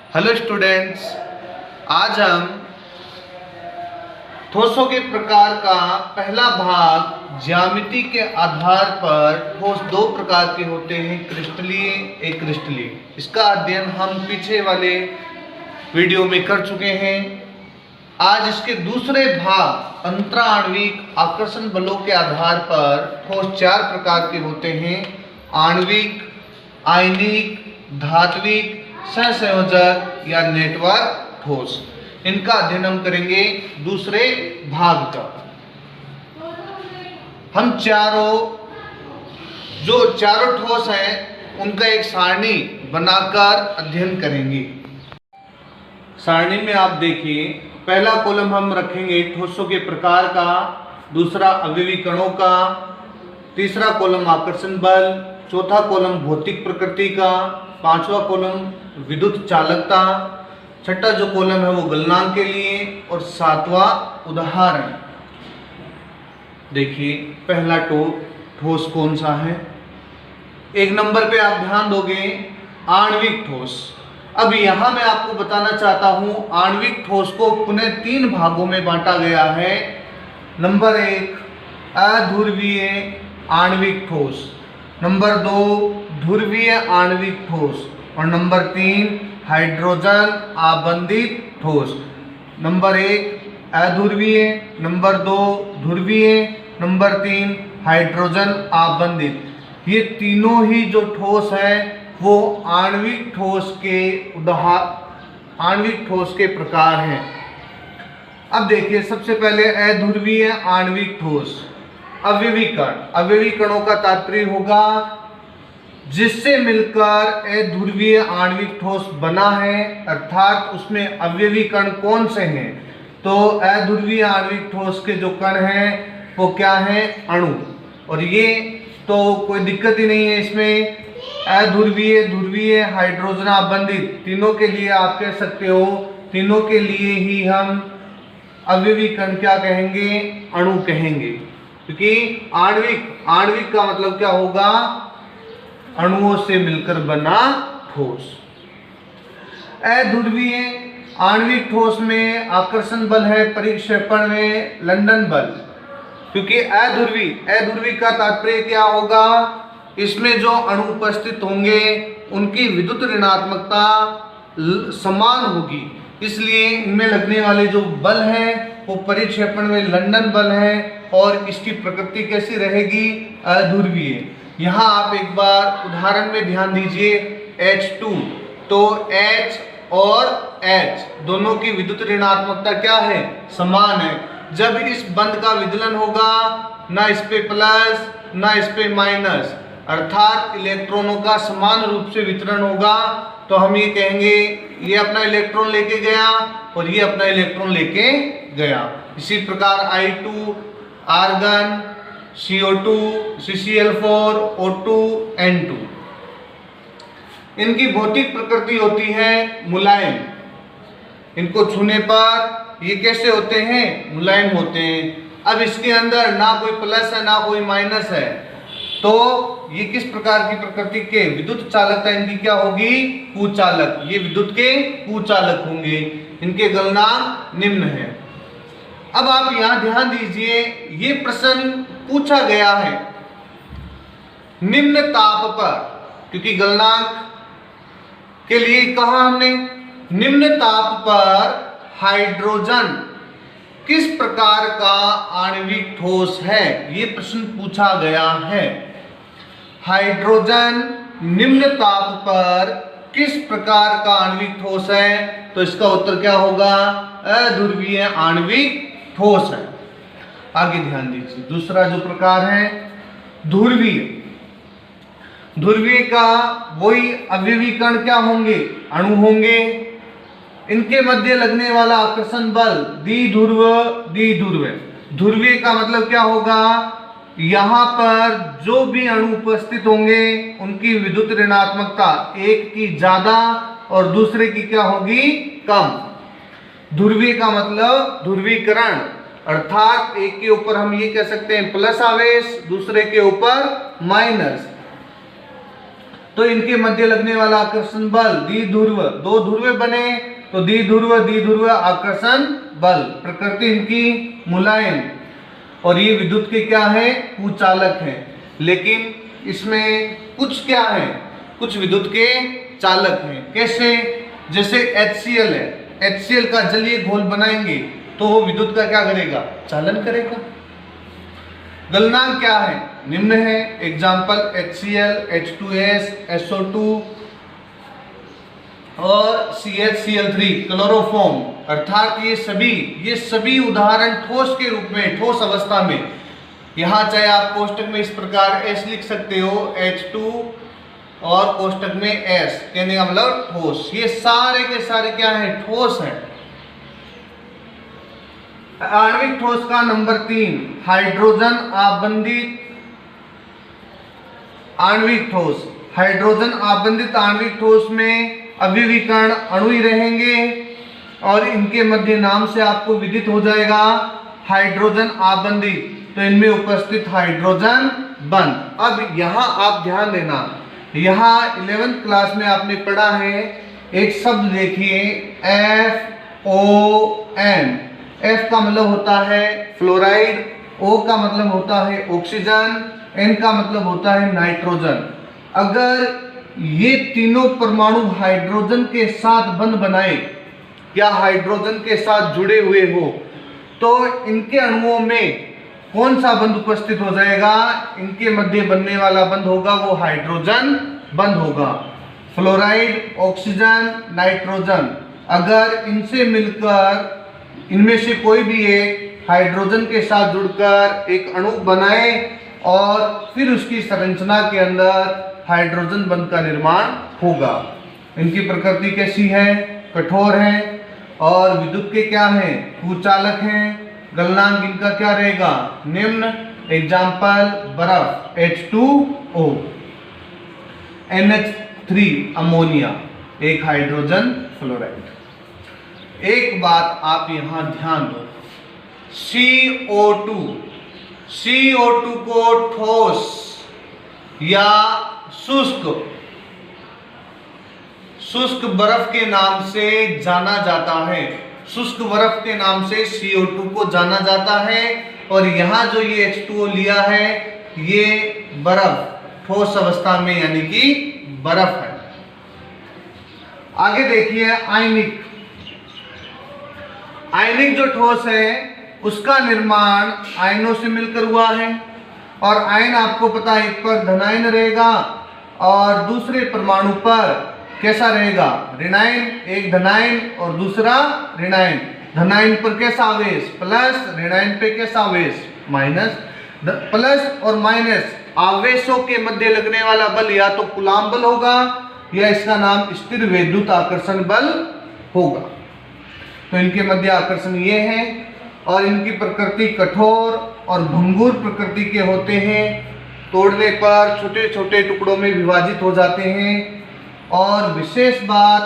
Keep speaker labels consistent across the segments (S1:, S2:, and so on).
S1: Hello students, आज हम ठोसों के प्रकार का पहला भाग ज्यामिति के आधार पर ठोस दो प्रकार के होते हैं, क्रिस्टलीय एक क्रिस्टलीय। इसका अध्ययन हम पीछे वाले वीडियो में कर चुके हैं। आज इसके दूसरे भाग अंतराण्विक आकर्षण बलों के आधार पर ठोस चार प्रकार के होते हैं: आणविक, आयनिक, धात्विक, सहसंयोजक या नेटवर्क ठोस। इनका अध्ययन हम करेंगे दूसरे भाग का। हम चारों ठोस हैं उनका एक सारणी बनाकर अध्ययन करेंगे। सारणी में आप देखिए, पहला कॉलम हम रखेंगे ठोसों के प्रकार का, दूसरा अवयवी कणों का, तीसरा कॉलम आकर्षण बल, चौथा कॉलम भौतिक प्रकृति का, पांचवा कॉलम विद्युत चालकता, छठा जो कॉलम है वो गलनांक के लिए, और सातवां उदाहरण। देखिए पहला ठोस कौन सा है। एक नंबर पे आप ध्यान दोगे, आणविक ठोस। अब यहां मैं आपको बताना चाहता हूं, आणविक ठोस को पुनः तीन भागों में बांटा गया है। नंबर एक, अध्रुवीय आणविक ठोस। नंबर दो, ध्रुवीय आणविक ठोस। और नंबर तीन, हाइड्रोजन आबंधित ठोस। नंबर एक अध्रुवीय, नंबर दो ध्रुवीय, नंबर तीन हाइड्रोजन आबंधित। ये तीनों ही जो ठोस है वो आणविक ठोस के प्रकार हैं। अब देखिए, सबसे पहले अध्रुवीय आणविक ठोस, अवयवी कण। अवयवी कणों का तात्पर्य होगा जिससे मिलकर अध्रुवीय आणविक ठोस बना है, अर्थात उसमें अवयवी कण कौन से हैं। तो अध्रुवीय आणविक ठोस के जो कण हैं वो क्या हैं, अणु। और ये तो कोई दिक्कत ही नहीं है इसमें। अध्रुवीय, ध्रुवीय, हाइड्रोजन आबंधित, तीनों के लिए आप कह सकते हो, तीनों के लिए ही हम अवयवी कण क्या कहेंगे, अणु कहेंगे। क्योंकि आणविक का मतलब क्या होगा, अणुओं से मिलकर बना ठोस। अध्रुवीय आणविक ठोस में आकर्षण बल है, परिक्षेपण में लंदन बल। क्योंकि अध्रुवी का तात्पर्य क्या होगा, इसमें जो अणु उपस्थित होंगे उनकी विद्युत ऋणात्मकता समान होगी, इसलिए इनमें लगने वाले जो बल है वो परिक्षेपण में लंदन बल है। और इसकी प्रकृति कैसी रहेगी, अध्रुवीय। यहाँ आप एक बार उदाहरण में ध्यान दीजिए, H2, तो H और H दोनों की विद्युत ऋणात्मकता क्या है, समान है। जब इस बंध का विदलन होगा, ना इस पे प्लस ना इस पे माइनस, अर्थात इलेक्ट्रॉनों का समान रूप से वितरण होगा, तो हम ये कहेंगे ये अपना इलेक्ट्रॉन लेके गया और ये अपना इलेक्ट्रॉन लेके गया। इसी प्रकार I2 argon, CO2, CCl4, O2, N2। इनकी भौतिक प्रकृति होती है मुलायम। इनको छूने पर ये कैसे होते हैं, मुलायम होते हैं। अब इसके अंदर ना कोई प्लस है ना कोई माइनस है, तो ये किस प्रकार की प्रकृति के, विद्युत चालकता इनकी क्या होगी, कुचालक। ये विद्युत के कुचालक होंगे। इनके गलनांक निम्न है। अब आप यहां ध्यान दीजिए, ये प्रश्न पूछा गया है निम्न ताप पर, क्योंकि गलनांक के लिए कहा हमने, निम्न ताप पर हाइड्रोजन किस प्रकार का आणविक ठोस है, ये प्रश्न पूछा गया है। हाइड्रोजन निम्न ताप पर किस प्रकार का आणविक ठोस है, तो इसका उत्तर क्या होगा, अध्रुवीय आणविक ठोस है। आगे ध्यान दीजिए, दूसरा जो प्रकार है ध्रुवीय। ध्रुवीय का वही अवयवी कण क्या होंगे, अणु होंगे। इनके मध्य लगने वाला आकर्षण बल द्विध्रुव। ध्रुवीय का मतलब क्या होगा, यहां पर जो भी अणु उपस्थित होंगे उनकी विद्युत ऋणात्मकता एक की ज्यादा और दूसरे की क्या होगी, कम। ध्रुवीय का मतलब ध्रुवीकरण, अर्थात एक के ऊपर हम ये कह सकते हैं प्लस आवेश, दूसरे के ऊपर माइनस। तो इनके मध्य लगने वाला आकर्षण बल द्विध्रुव, दो ध्रुव बने तो द्विध्रुव आकर्षण बल। प्रकृति इनकी मुलायम और ये विद्युत के क्या है, कुचालक है। लेकिन इसमें कुछ क्या है, कुछ विद्युत के चालक हैं। कैसे? जैसे HCl है, HCl का जलीय घोल बनाएंगे तो वो विद्युत का क्या करेगा, चालन करेगा। गलनांक क्या है, निम्न है। एग्जाम्पल HCl, H2S, SO2 और CHCl3 क्लोरोफॉर्म। अर्थात ये सभी उदाहरण ठोस के रूप में, ठोस अवस्था में। यहाँ चाहे आप कोष्टक में इस प्रकार S लिख सकते हो, H2 और कोष्टक में S, कहने का मतलब ठोस। ये सारे के सारे क्या है, ठोस है। आणविक ठोस का नंबर 3 हाइड्रोजन आबंधित आणविक ठोस। हाइड्रोजन आबंधित आणविक ठोस में अभिविकर्ण अणु ही रहेंगे और इनके मध्य नाम से आपको विदित हो जाएगा हाइड्रोजन आबंधित, तो इनमें उपस्थित हाइड्रोजन बंध। अब यहाँ आप ध्यान देना, यहाँ 11th क्लास में आपने पढ़ा है, एक शब्द देखिए FON। F का मतलब होता है फ्लोराइड, O का मतलब होता है ऑक्सीजन, N का मतलब होता है नाइट्रोजन। अगर ये तीनों परमाणु हाइड्रोजन के साथ बंध बनाए या हाइड्रोजन के साथ जुड़े हुए हो तो इनके अणुओं में कौन सा बंध उपस्थित हो जाएगा, इनके मध्य बनने वाला बंध होगा वो हाइड्रोजन बंध होगा। फ्लोराइड, ऑक्सीजन, नाइट्रोजन, अगर इनसे मिलकर इनमें से कोई भी एक हाइड्रोजन के साथ जुड़कर एक अणु बनाए और फिर उसकी संरचना के अंदर हाइड्रोजन बंध का निर्माण होगा। इनकी प्रकृति कैसी है, कठोर है और विद्युत के क्या हैं, कुचालक हैं। गलनांक इनका क्या रहेगा, निम्न। एग्जाम्पल बर्फ H2O, NH3 अमोनिया, एक हाइड्रोजन फ्लोराइड। एक बात आप यहां ध्यान दो, CO2 को ठोस या शुष्क बर्फ के नाम से जाना जाता है। शुष्क बर्फ के नाम से CO2 को जाना जाता है और यहाँ जो ये H2O लिया है ये बर्फ ठोस अवस्था में यानी कि बर्फ है। आगे देखिए आयनिक जो ठोस है उसका निर्माण आयनों से मिलकर हुआ है और आयन आपको पता है एक पर धनायन रहेगा और दूसरे परमाणु पर कैसा रहेगा, ऋणायन। एक धनायन और दूसरा ऋणायन। धनायन पर कैसा आवेश, प्लस, ऋणायन पे कैसा आवेश, माइनस। प्लस और माइनस आवेशों के मध्य लगने वाला बल या तो कूलॉम बल होगा या इसका नाम स्थिर वैद्युत आकर्षण बल होगा। तो इनके मध्य आकर्षण ये है और इनकी प्रकृति कठोर और भंगुर प्रकृति के होते हैं। तोड़ने पर छोटे छोटे टुकड़ों में विभाजित हो जाते हैं। और विशेष बात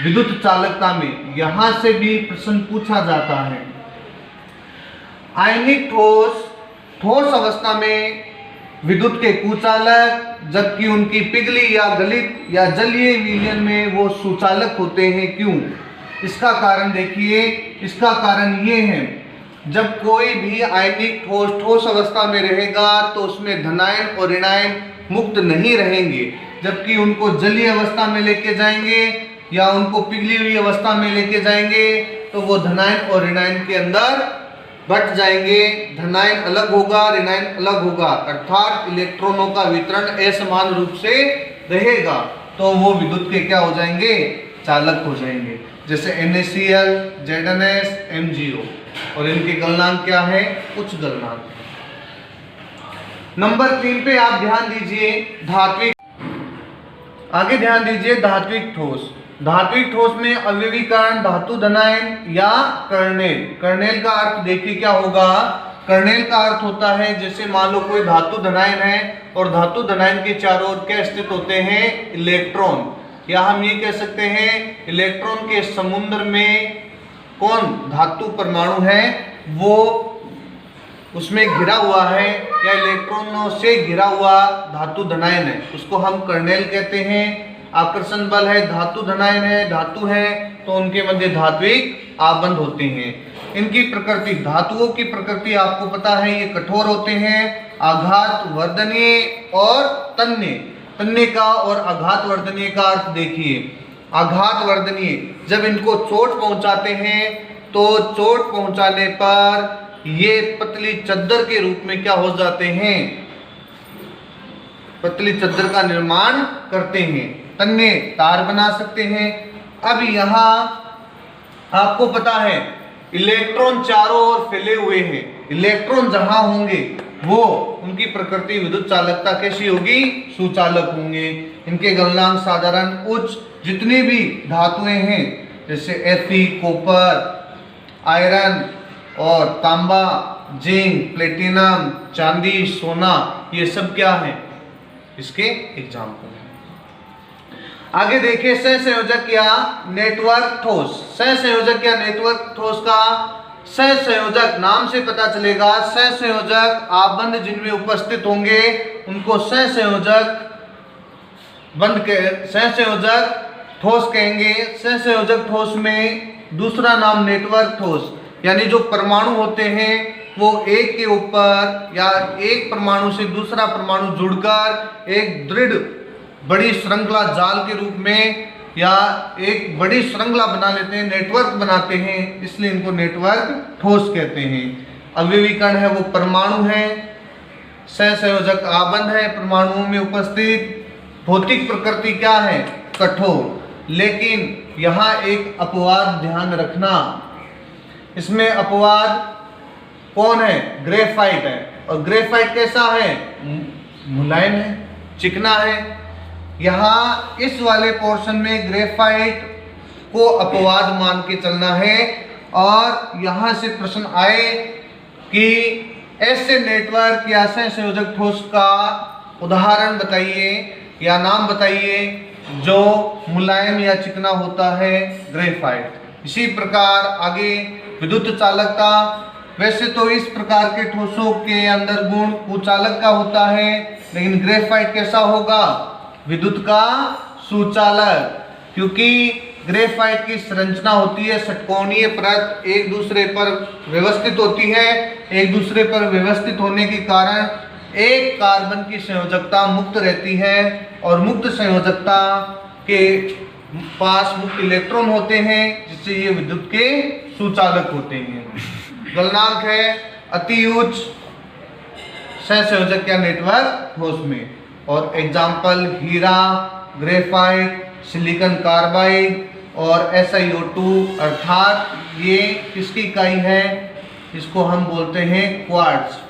S1: विद्युत चालकता में यहां से भी प्रश्न पूछा जाता है। आयनिक ठोस अवस्था में विद्युत के कुचालक, जबकि उनकी पिघली या गलित या जलीय विलयन में वो सुचालक होते हैं। क्यों? इसका कारण देखिए, इसका कारण ये है, जब कोई भी आयनिक ठोस अवस्था में रहेगा तो उसमें धनायन और ऋणायन मुक्त नहीं रहेंगे, जबकि उनको जलीय अवस्था में लेके जाएंगे या उनको पिघली हुई अवस्था में लेके जाएंगे तो वो धनायन और ऋणायन के अंदर बट जाएंगे। धनायन अलग होगा, ऋणायन अलग होगा, अर्थात इलेक्ट्रॉनों का वितरण असमान रूप से रहेगा, तो वो विद्युत के क्या हो जाएंगे, चालक हो जाएंगे। जैसे NaCl, ZnS, MgO। और इनके गलनांक क्या है, उच्च गलनांक। नंबर 3 पे आप ध्यान दीजिए, धात्विक। आगे ध्यान दीजिए धात्विक ठोस। धात्विक ठोस में अव्यवीकरण धातु धनायन या कर्नेल। कर्नेल का अर्थ देखिए क्या होगा। कर्नेल का अर्थ होता है जैसे मान लो कोई धातु धनायन है और धातु धनायन के चारों ओर क्या स्थित होते हैं, इलेक्ट्रॉन। या हम ये कह सकते हैं इलेक्ट्रॉन के समुद्र में कौन धातु परमाणु है वो उसमें घिरा हुआ है या इलेक्ट्रॉनों से घिरा हुआ धातु धनायन है, उसको हम कर्नेल कहते हैं। आकर्षण बल है, धातु धनायन है, धातु है, तो उनके मध्य धात्विक आबंध होते हैं। इनकी प्रकृति, धातुओं की प्रकृति आपको पता है, ये कठोर होते हैं, आघात वर्धनीय और तन्य। तन्य का और आघात वर्धनीय का अर्थ देखिए। आघात वर्धनीय, जब इनको चोट पहुंचाते हैं तो चोट पहुंचाने पर ये पतली चद्दर के रूप में क्या हो जाते हैं, पतली चद्दर का निर्माण करते हैं। तन्य तार बना सकते हैं। अब यहाँ आपको पता है इलेक्ट्रॉन चारों ओर फैले हुए हैं, इलेक्ट्रॉन जहां होंगे वो उनकी प्रकृति विद्युत चालकता कैसी होगी, सुचालक होंगे। इनके गलनांक साधारण उच्च, जितनी भी धातुएं हैं जैसे Fe, कॉपर, आयरन और तांबा, जिंक, प्लेटिनम, चांदी, सोना, ये सब क्या है, इसके एग्जाम्पल हैं। आगे देखिए सहसंयोजक या नेटवर्क ठोस। सहसंयोजक या नेटवर्क ठोस का सहसंयोजक नाम से पता चलेगा, सहसंयोजक आबंध जिनमें उपस्थित होंगे उनको सहसंयोजक सहसंयोजक ठोस कहेंगे। सहसंयोजक ठोस में दूसरा नाम नेटवर्क ठोस, यानी जो परमाणु होते हैं वो एक के ऊपर या एक परमाणु से दूसरा परमाणु जुड़कर एक दृढ़ बड़ी श्रृंखला जाल के रूप में या एक बड़ी श्रृंखला बना लेते हैं, नेटवर्क बनाते हैं, इसलिए इनको नेटवर्क ठोस कहते हैं। अवयवीकरण है वो परमाणु है, सहसंयोजक आबंध है परमाणुओं में उपस्थित। भौतिक प्रकृति क्या है, कठोर। लेकिन यहाँ एक अपवाद ध्यान रखना, इसमें अपवाद कौन है, ग्रेफाइट है। और ग्रेफाइट कैसा है, मुलायम है, चिकना है। यहाँ इस वाले पोर्शन में ग्रेफाइट को अपवाद मान के चलना है। और यहाँ से प्रश्न आए कि ऐसे नेटवर्क या सहसंयोजक ठोस का उदाहरण बताइए या नाम बताइए जो मुलायम या चिकना होता है, ग्रेफाइट। इसी प्रकार आगे विद्युत चालकता, वैसे तो इस प्रकार के ठोसों के अंदर गुण कुचालक का होता है, लेकिन ग्रेफाइट कैसा होगा, विद्युत का सुचालक। क्योंकि ग्रेफाइट की संरचना होती है षटकोणीय परत, एक दूसरे पर व्यवस्थित होती है। एक दूसरे पर व्यवस्थित होने के कारण एक कार्बन की संयोजकता मुक्त रहती है और मुक्त संयोजकता के पास मुक्त इलेक्ट्रॉन होते हैं, जिससे ये विद्युत के सुचालक होते हैं। गलनांक है अति उच्च सहसंयोजक या नेटवर्क ठोस में। और एग्जाम्पल हीरा, ग्रेफाइट, सिलिकॉन कार्बाइड और SiO2, अर्थात ये किसकी इकाई है, इसको हम बोलते हैं क्वार्ट्ज।